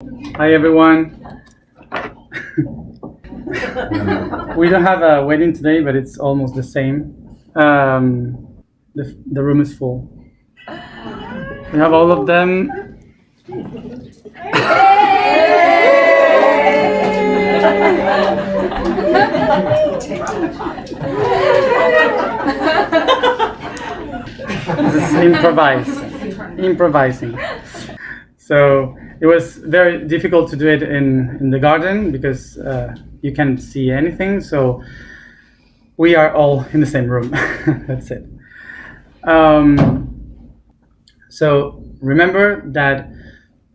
Hi everyone. We don't have a wedding today, but it's almost the same. The room is full. We have all of them. This is improvising. So it was very difficult to do it in the garden because you can't see anything. So we are all in the same room. That's it. So remember that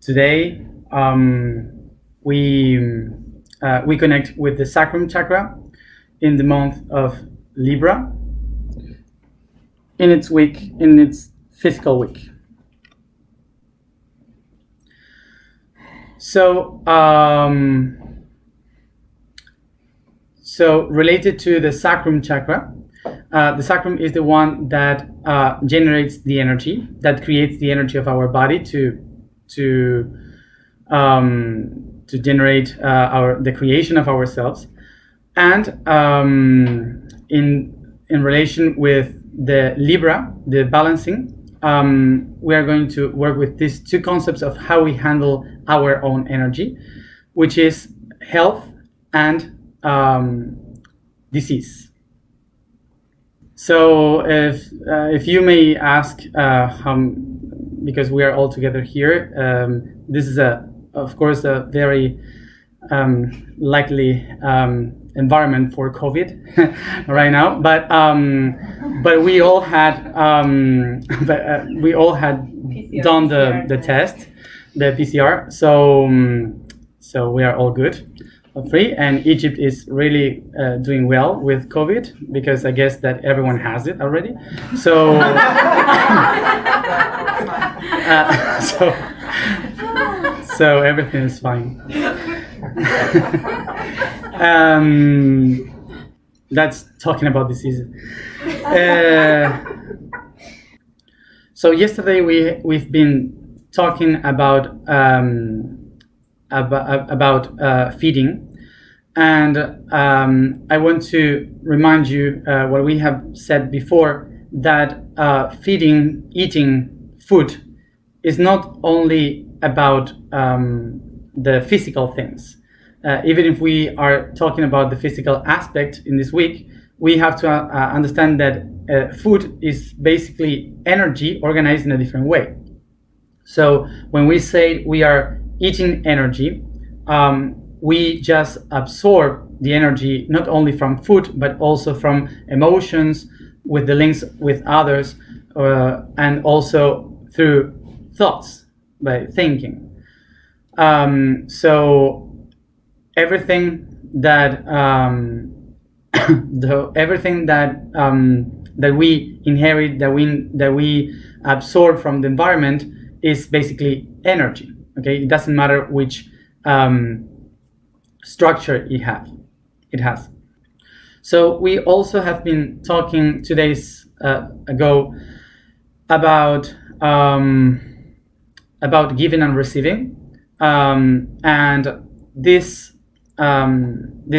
today we connect with the Sacral chakra in the month of Libra in its physical week. So related to the sacrum chakra, the sacrum is the one that generates the energy, that creates the energy of our body to generate the creation of ourselves, and in relation with the Libra, the balancing. We are going to work with these two concepts of how we handle our own energy, which is health and disease. So if you may ask, because we are all together here, this is of course a very likely environment for COVID right now, but we all had done the test, the PCR, so we are all good, free, and Egypt is really doing well with COVID because I guess that everyone has it already. So so everything is fine. That's talking about diseases. So yesterday we've been talking about feeding, and I want to remind you what we have said before, that eating food is not only about the physical things. Even if we are talking about the physical aspect in this week, we have to understand that food is basically energy organized in a different way. So when we say we are eating energy, we just absorb the energy not only from food, but also from emotions, with the links with others, and also through thoughts, by thinking. So everything that that we inherit, that we absorb from the environment, is basically energy. Okay, it doesn't matter which structure it has. So we also have been talking 2 days ago about giving and receiving, and this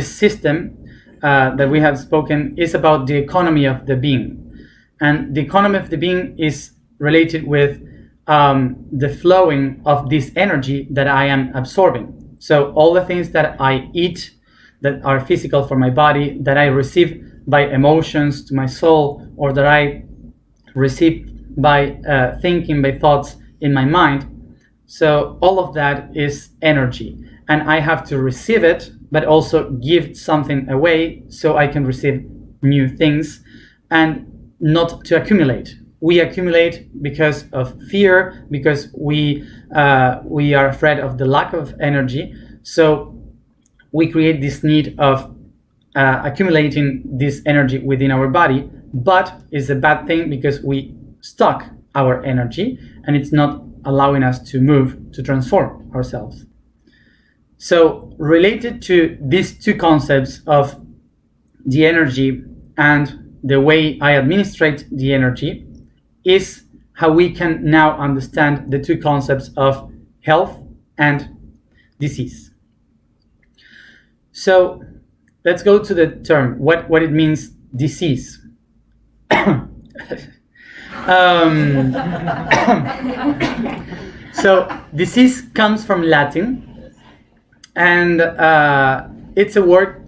system that we have spoken is about the economy of the being, and the economy of the being is related with the flowing of this energy that I am absorbing. So all the things that I eat that are physical for my body, that I receive by emotions to my soul, or that I receive by thinking, by thoughts in my mind. So all of that is energy, and I have to receive it, but also give something away so I can receive new things, and not to accumulate. We accumulate because of fear, because we are afraid of the lack of energy. So we create this need of accumulating this energy within our body, but it's a bad thing because we stock our energy and it's not allowing us to move, to transform ourselves. So related to these two concepts of the energy and the way I administrate the energy is how we can now understand the two concepts of health and disease. So let's go to the term, what it means, disease. So disease comes from Latin, and it's a word.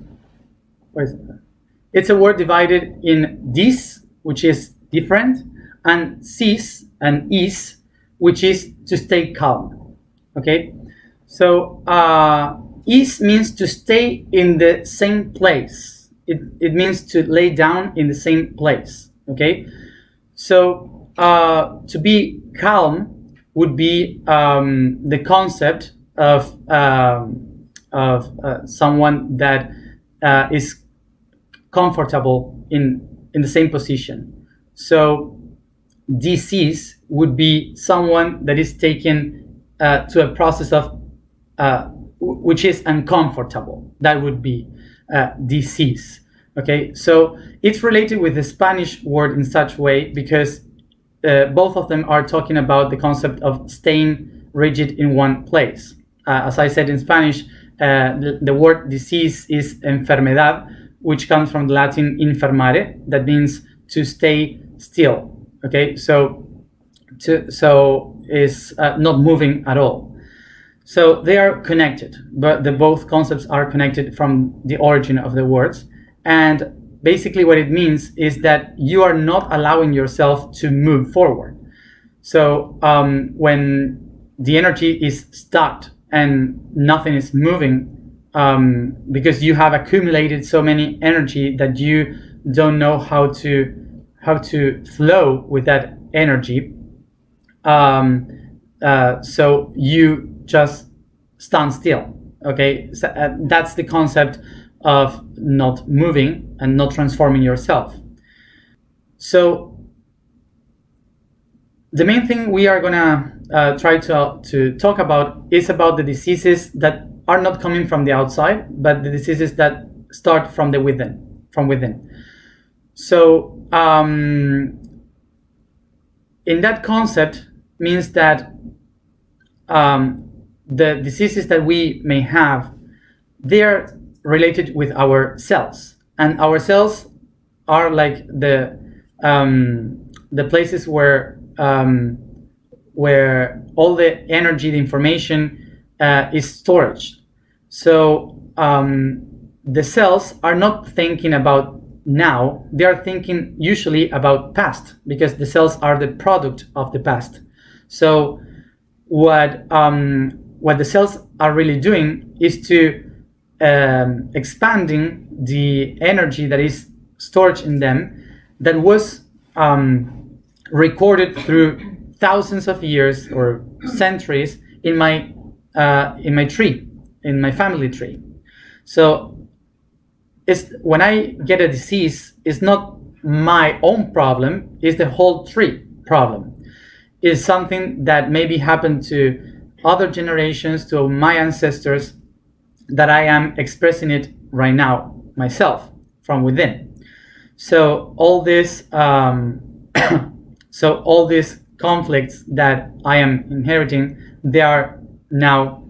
It's a word divided in dis, which is different, and cis and is, which is to stay calm. Okay, so is means to stay in the same place. It means to lay down in the same place. Okay, so to be calm would be the concept of someone that is comfortable in the same position. So disease would be someone that is taken to a process of which is uncomfortable. That would be disease. Okay, so it's related with the Spanish word in such way because both of them are talking about the concept of staying rigid in one place. As I said in Spanish, the word disease is enfermedad, which comes from the Latin infermare, that means to stay still. Okay, so is not moving at all. So they are connected, but both concepts are connected from the origin of the words. And basically what it means is that you are not allowing yourself to move forward. So when the energy is stuck and nothing is moving, because you have accumulated so many energy that you don't know how to flow with that energy, so you just stand still. Okay, so, that's the concept of not moving and not transforming yourself. So the main thing we are gonna try to talk about is about the diseases that are not coming from the outside, but the diseases that start from the within. So in that concept means that the diseases that we may have, they are related with our cells, and our cells are like the places where all the energy, the information is stored. So the cells are not thinking about now, they are thinking usually about past, because the cells are the product of the past. So what the cells are really doing is to expanding the energy that is stored in them, that was recorded through thousands of years or centuries in my tree, in my family tree. So when I get a disease, it's not my own problem, it's the whole tree problem. It's something that maybe happened to other generations, to my ancestors, that I am expressing it right now myself from within. So all these conflicts that I am inheriting, they are now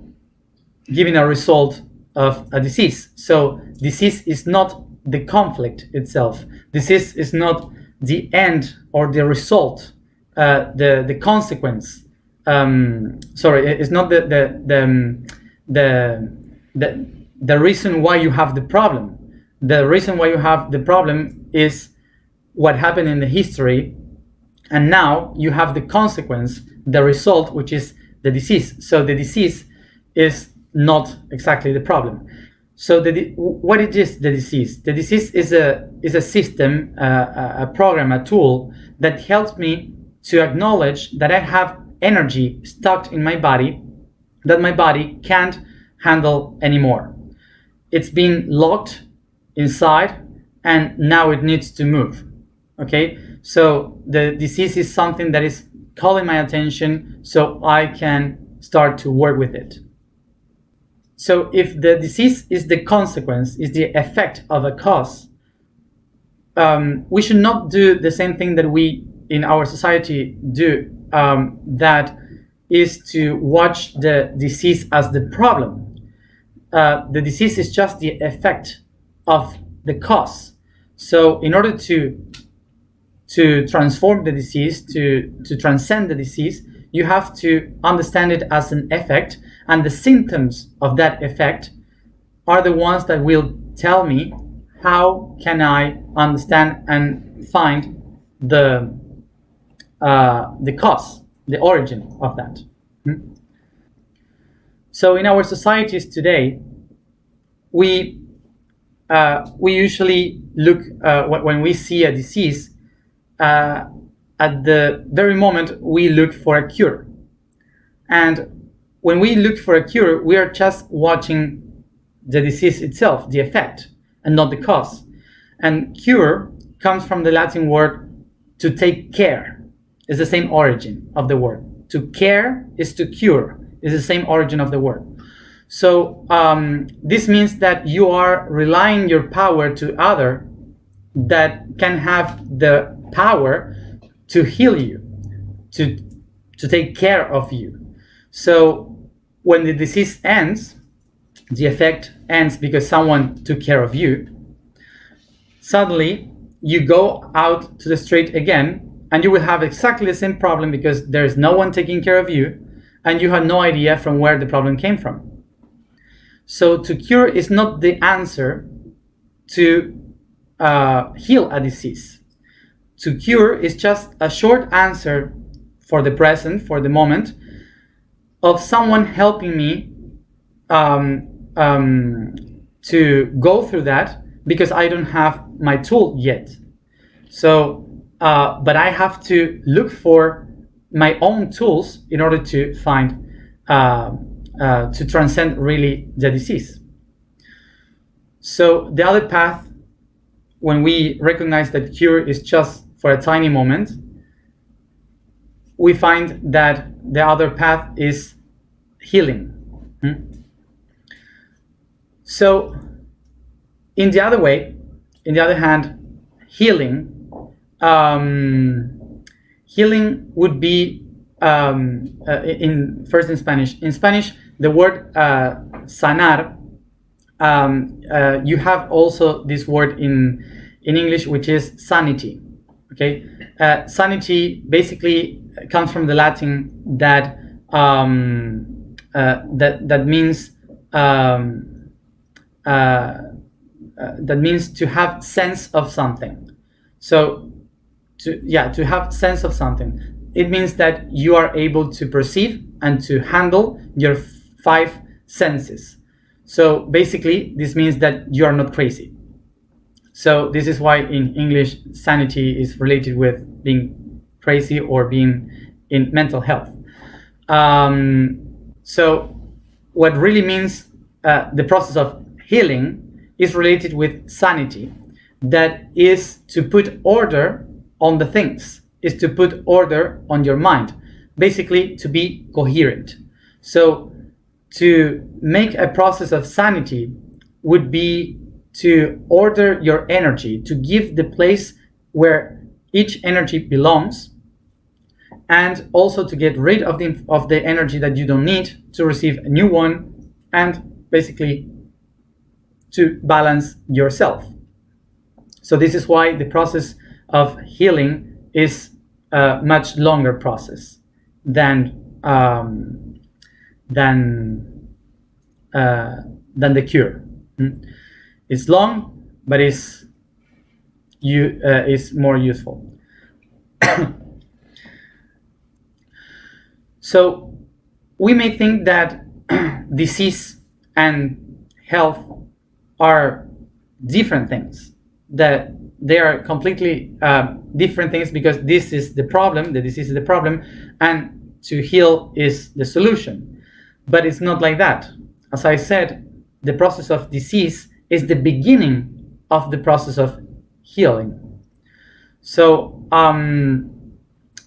giving a result of a disease. So disease is not the conflict itself. Disease is not the end or the result, the consequence. It's not the reason why you have the problem. The reason why you have the problem is what happened in the history, and now you have the consequence, the result, which is the disease. So the disease is not exactly the problem. So what is the disease? The disease is a system, a program, a tool that helps me to acknowledge that I have energy stuck in my body that my body can't handle anymore. It's been locked inside and now it needs to move. Okay, so the disease is something that is calling my attention so I can start to work with it. So if the disease is the consequence, is the effect of a cause, we should not do the same thing that we in our society do, that is to watch the disease as the problem. the disease is just the effect of the cause. So in order to transform the disease, to transcend the disease, you have to understand it as an effect, and the symptoms of that effect are the ones that will tell me how can I understand and find the cause, the origin of that. So in our societies today, we usually look, when we see a disease, at the very moment we look for a cure. And when we look for a cure, we are just watching the disease itself, the effect, and not the cause. And cure comes from the Latin word to take care. It's the same origin of the word. To care is to cure. It's the same origin of the word. So this means that you are relying your power to other that can have the power to heal you, to take care of you. So when the disease ends, the effect ends because someone took care of you. Suddenly, you go out to the street again, and you will have exactly the same problem because there is no one taking care of you, and you have no idea from where the problem came from. So to cure is not the answer to heal a disease. To cure is just a short answer for the present, for the moment, of someone helping me to go through that, because I don't have my tool yet. So, but I have to look for my own tools in order to find, to transcend really the disease. So the other path, when we recognize that cure is just for a tiny moment, we find that the other path is healing. So in the other hand, healing would be in Spanish. In Spanish, the word sanar, you have also this word in English, which is sanity. Okay, sanity basically comes from the Latin that means to have sense of something. So to have sense of something, it means that you are able to perceive and to handle your 5 senses. So basically, this means that you are not crazy. So this is why in English, sanity is related with being crazy or being in mental health. So what really means the process of healing is related with sanity. That is to put order on the things, is to put order on your mind, basically to be coherent. So to make a process of sanity would be to order your energy, to give the place where each energy belongs, and also to get rid of the energy that you don't need, to receive a new one, and basically to balance yourself. So this is why the process of healing is a much longer process than the cure. It's long, but is more useful. So we may think that disease and health are different things, that they are completely different things, because this is the problem, the disease is the problem, and to heal is the solution. But it's not like that. As I said, the process of disease is the beginning of the process of healing. So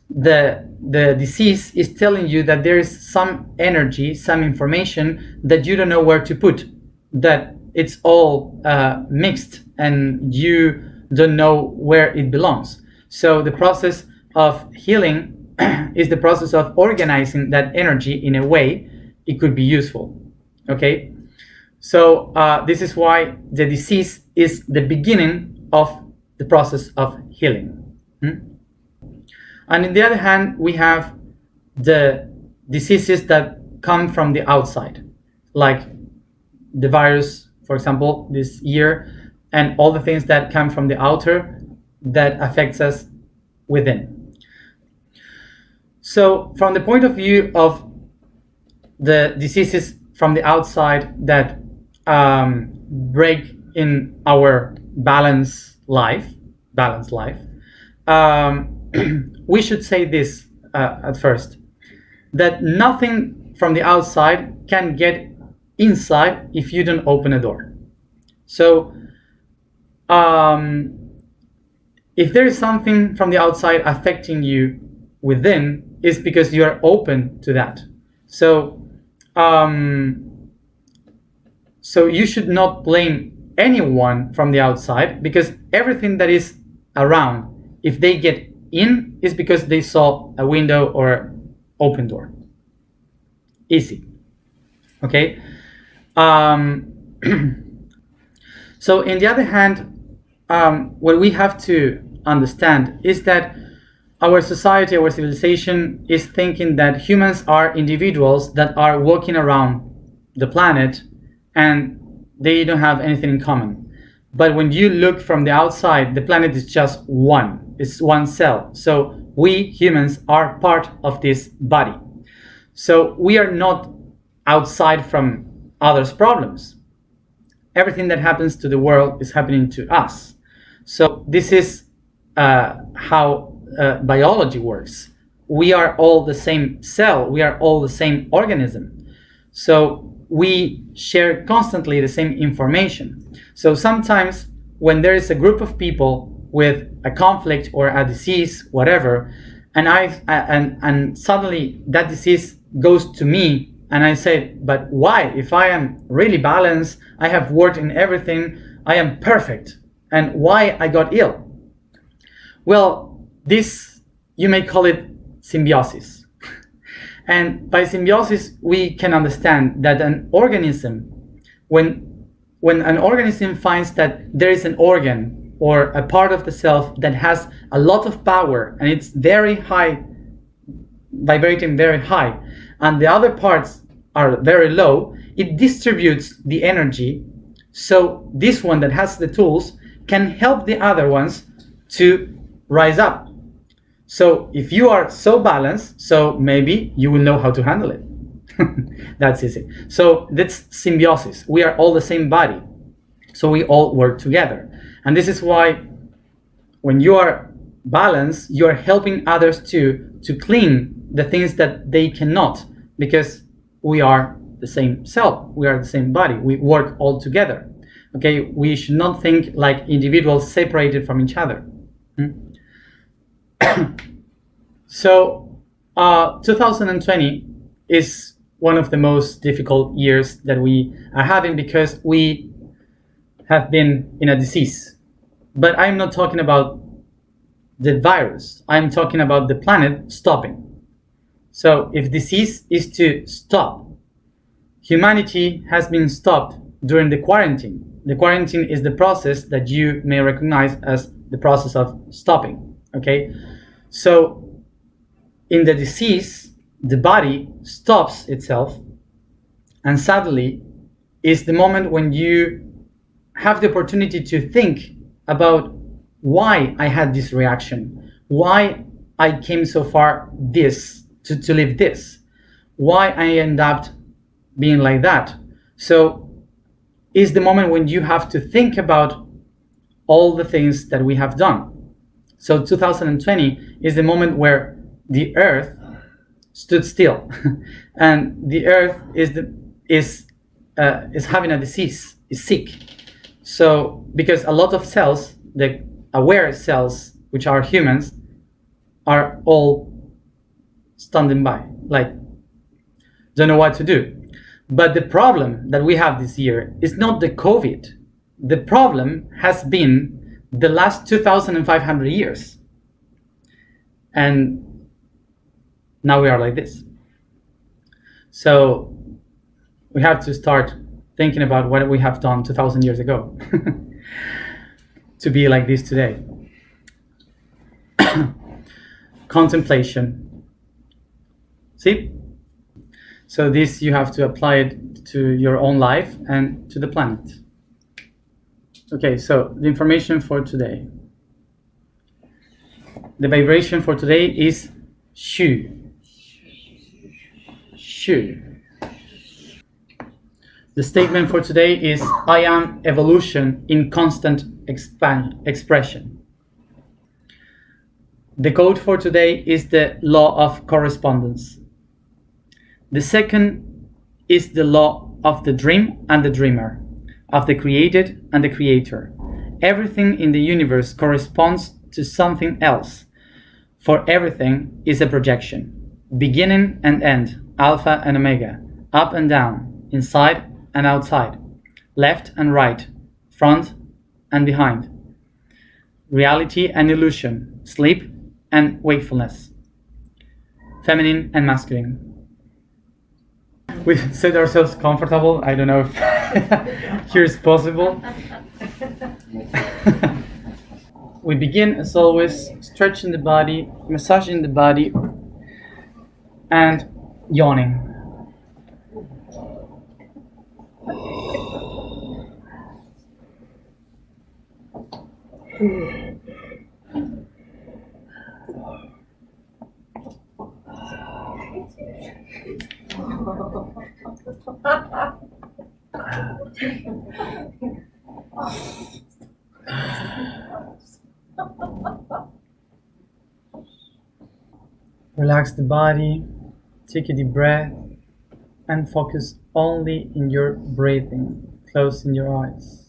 the disease is telling you that there is some energy, some information that you don't know where to put, that it's all mixed and you don't know where it belongs. So the process of healing is the process of organizing that energy in a way it could be useful. Okay, So this is why the disease is the beginning of the process of healing. And on the other hand, we have the diseases that come from the outside, like the virus, for example, this year, and all the things that come from the outer that affects us within. So from the point of view of the diseases from the outside that break in our balanced life, we should say this at first, that nothing from the outside can get inside if you don't open a door. So if there is something from the outside affecting you within, it's because you are open to that. So so you should not blame anyone from the outside, because everything that is around, if they get in, is because they saw a window or open door. Easy. Okay. So in the other hand, what we have to understand is that our society, our civilization is thinking that humans are individuals that are walking around the planet and they don't have anything in common. But when you look from the outside, the planet is just one. It's one cell. So we humans are part of this body. So we are not outside from others' problems. Everything that happens to the world is happening to us. So this is how biology works. We are all the same cell. We are all the same organism. So we share constantly the same information. So sometimes when there is a group of people with a conflict or a disease, whatever, and suddenly that disease goes to me, and I say, but why? If I am really balanced, I have worked in everything, I am perfect, and why I got ill? Well, this, you may call it symbiosis. And by symbiosis, we can understand that an organism, when an organism finds that there is an organ or a part of the self that has a lot of power and it's very high, vibrating very high, and the other parts are very low, it distributes the energy. So this one that has the tools can help the other ones to rise up. So if you are so balanced, so maybe you will know how to handle it. That's easy. So that's symbiosis. We are all the same body. So we all work together. And this is why when you are balanced, you are helping others to clean the things that they cannot, because we are the same cell. We are the same body. We work all together. Okay, we should not think like individuals separated from each other. So 2020 is one of the most difficult years that we are having, because we have been in a disease. But I'm not talking about the virus. I'm talking about the planet stopping. So if disease is to stop, humanity has been stopped during the quarantine. The quarantine is the process that you may recognize as the process of stopping. Okay, so in the disease, the body stops itself, and suddenly is the moment when you have the opportunity to think about why I had this reaction, why I came so far to live this, why I end up being like that. So is the moment when you have to think about all the things that we have done. So 2020 is the moment where the earth stood still, and the earth is having a disease, is sick. So because a lot of cells, the aware cells, which are humans, are all standing by, like don't know what to do. But the problem that we have this year is not the COVID. The problem has been the last 2,500 years. And now we are like this. So we have to start thinking about what we have done 2,000 years ago to be like this today. Contemplation. See? So this you have to apply it to your own life and to the planet. Okay, so the information for today. The vibration for today is Shu. Shu. The statement for today is I am evolution in constant expression. The code for today is the law of correspondence. The second is the law of the dream and the dreamer, of the created and the creator. Everything in the universe corresponds to something else, for everything is a projection, beginning and end, alpha and omega, up and down, inside and outside, left and right, front and behind, reality and illusion, sleep and wakefulness, feminine and masculine. We set ourselves comfortable. I don't know if here is possible. We begin, as always, stretching the body, massaging the body, and yawning. Relax the body, take a deep breath, and focus only in your breathing, closing your eyes.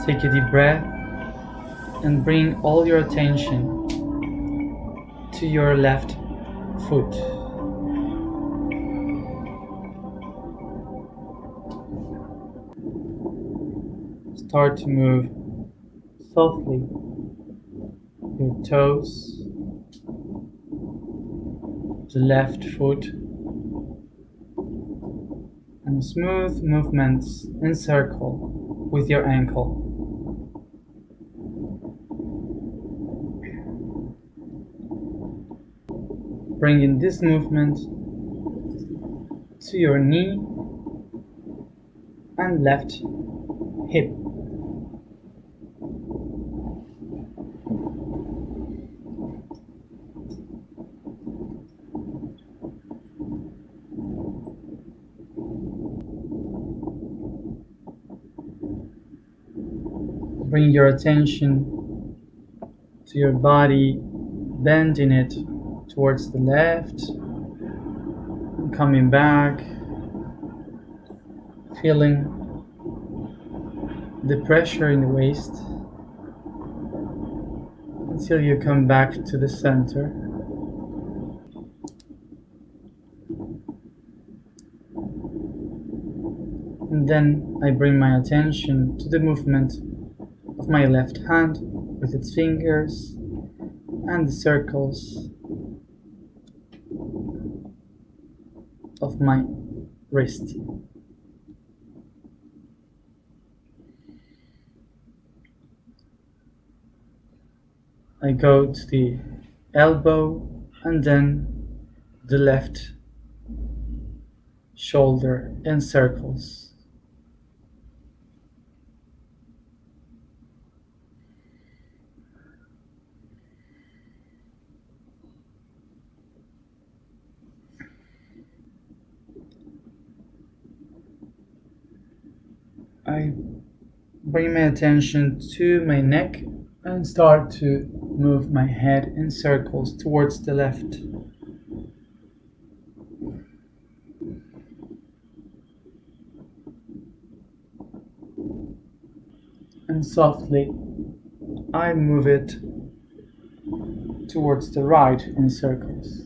Take a deep breath and bring all your attention to your left foot. Start to move softly your toes, the left foot, and smooth movements in circle with your ankle. Bringing this movement to your knee and left hip. Bring your attention to your body, bending it towards the left, and coming back, feeling the pressure in the waist until you come back to the center. And then I bring my attention to the movement of my left hand with its fingers and the circles of my wrist. I go to the elbow and then the left shoulder in circles. I bring my attention to my neck and start to move my head in circles towards the left. And softly I move it towards the right in circles.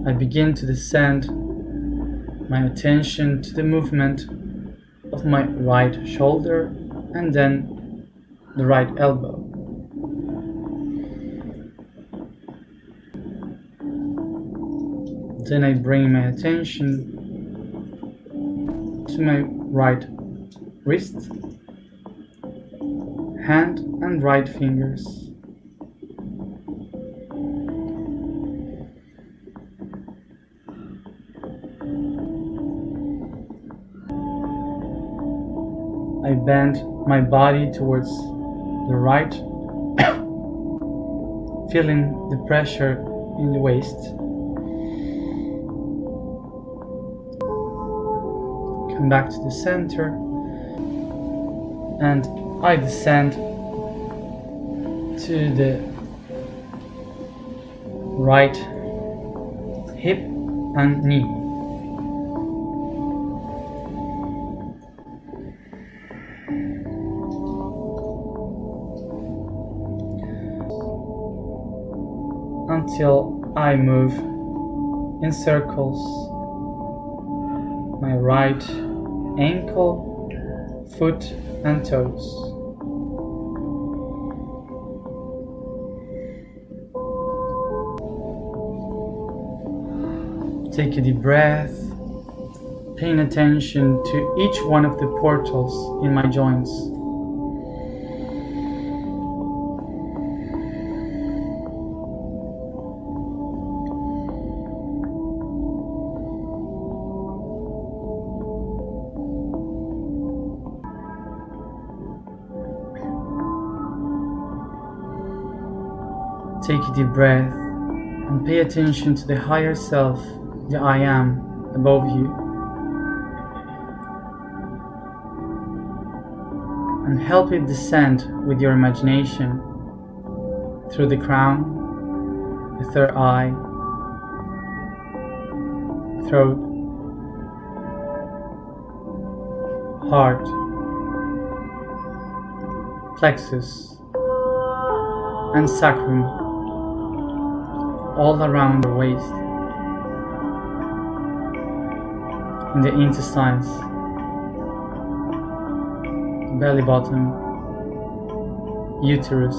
I begin to descend my attention to the movement of my right shoulder and then the right elbow. Then I bring my attention to my right wrist, hand and right fingers. I bend my body towards the right, feeling the pressure in the waist. Come back to the center, and I descend to the right hip and knee. Until I move in circles my right ankle, foot and toes. Take a deep breath, paying attention to each one of the portals in my joints. Take a deep breath and pay attention to the higher self, the I am, above you. And help it descend with your imagination through the crown, the third eye, throat, heart, plexus, and sacrum, all around the waist, in the intestines, belly button, uterus,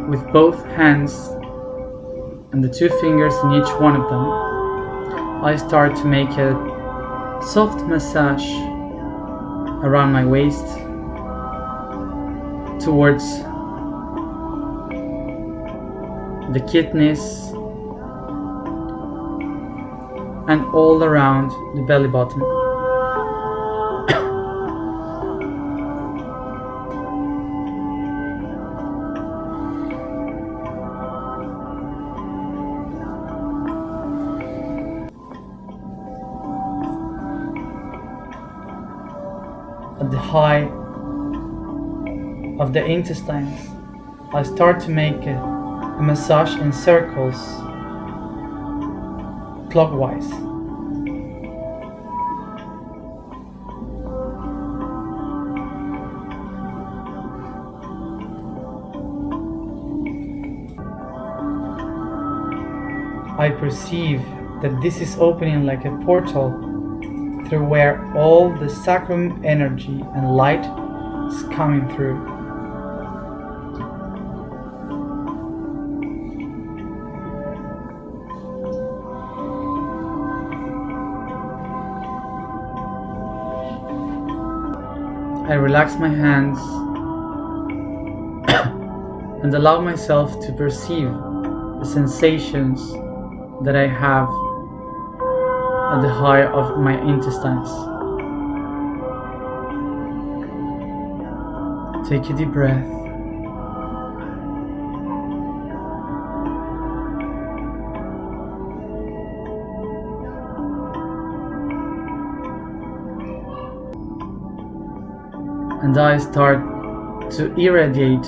with both hands and the two fingers in each one of them, I start to make a soft massage around my waist towards the kidneys and all around the belly button. At the height of the intestines, I start to make a massage in circles, clockwise. I perceive that this is opening like a portal through where all the sacrum energy and light is coming through. I relax my hands and allow myself to perceive the sensations that I have at the height of my intestines. Take a deep breath. And I start to irradiate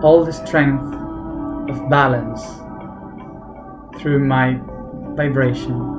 all the strength of balance through my vibration.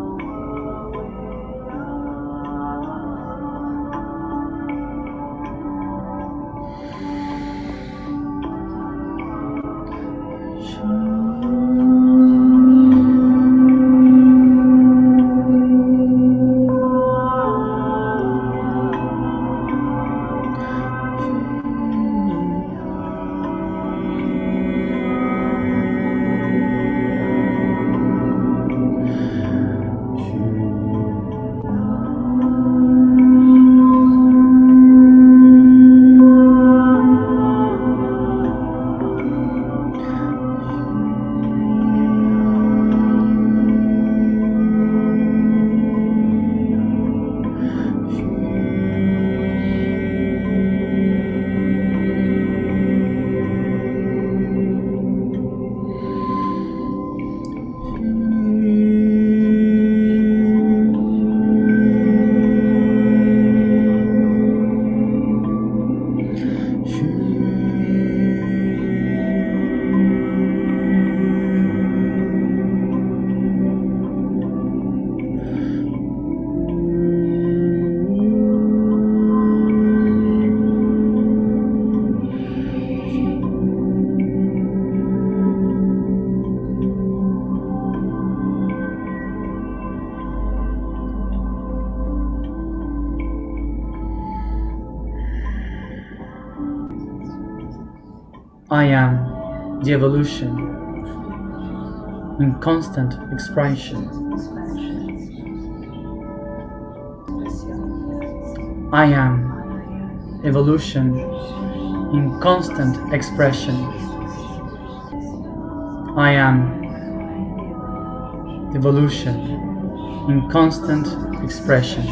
I am the evolution in constant expression. I am evolution in constant expression. I am evolution in constant expression.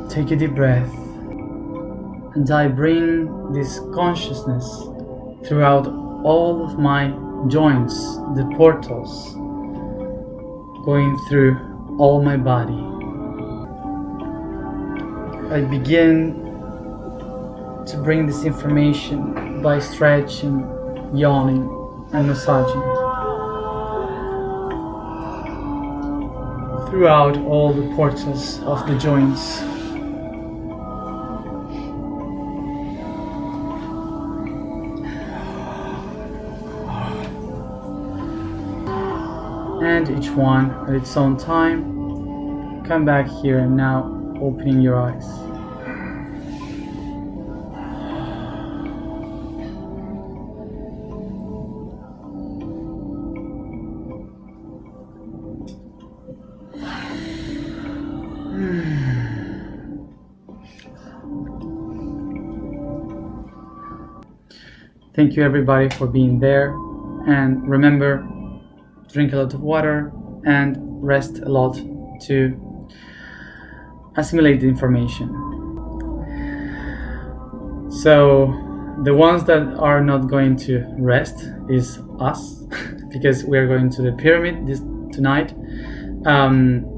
Take a deep breath. And I bring this consciousness throughout all of my joints, the portals, going through all my body. I begin to bring this information by stretching, yawning, and massaging throughout all the portals of the joints. And each one at its own time. Come back here and now opening your eyes. Thank you everybody for being there, and remember, drink a lot of water and rest a lot to assimilate the information. So the ones that are not going to rest is us because we're going to the pyramid tonight.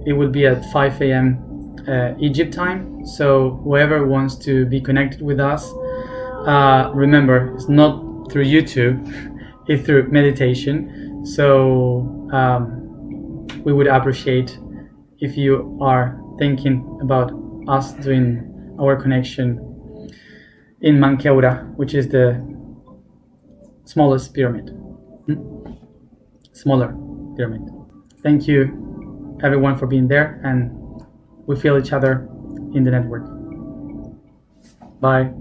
It will be at 5 a.m. Egypt time, so whoever wants to be connected with us, remember, it's not through YouTube, it's through meditation. So we would appreciate if you are thinking about us doing our connection in Manqueura, which is the smallest pyramid. Smaller pyramid. Thank you everyone for being there, and we feel each other in the network. Bye.